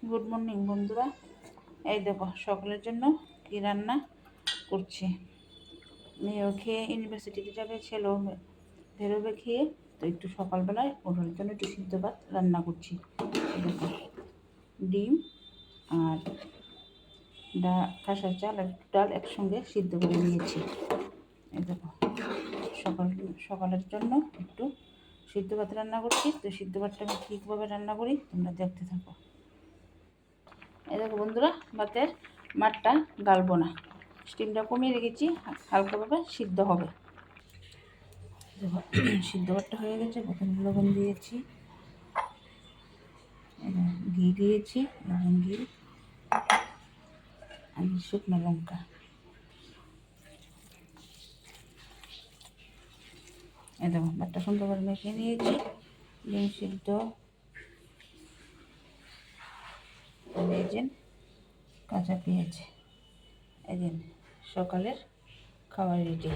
Good morning বন্ধুরা। এই দেখো সকালের জন্য কি রান্না করছি। মেয়েও খেয়ে ইউনিভার্সিটিতে যাবে, ছেলেও বেরোবে খেয়ে, তো একটু সকালবেলায় ওর জন্য একটু সিদ্ধ ভাত রান্না করছি। দেখো ডিম আর খাসার চাল আর ডাল একসঙ্গে সিদ্ধ করে নিয়েছি। এই দেখো সকালের জন্য একটু সিদ্ধ ভাত রান্না করছি। তো সিদ্ধ ভাতটা আমি ঠিকভাবে রান্না করি, তোমরা দেখতে থাকো। এই দেখো বন্ধুরা, ভাতের মাঠটা গালবো না, স্টিমটা কমিয়ে রেখেছি, হালকাভাবে সিদ্ধ হবে। দেখো সিদ্ধ ভাতটা হয়ে গেছে। প্রথমে লবণ দিয়েছি, ঘি দিয়েছি, লবণ ঘি আর শুকনো লঙ্কা। এই দেখো ভাতটা সুন্দর করে মেখে নিয়েছি। ডিম সিদ্ধ, এই যে কাঁচা পেঁয়াজ, এই যে সকালের খাবার রেডি।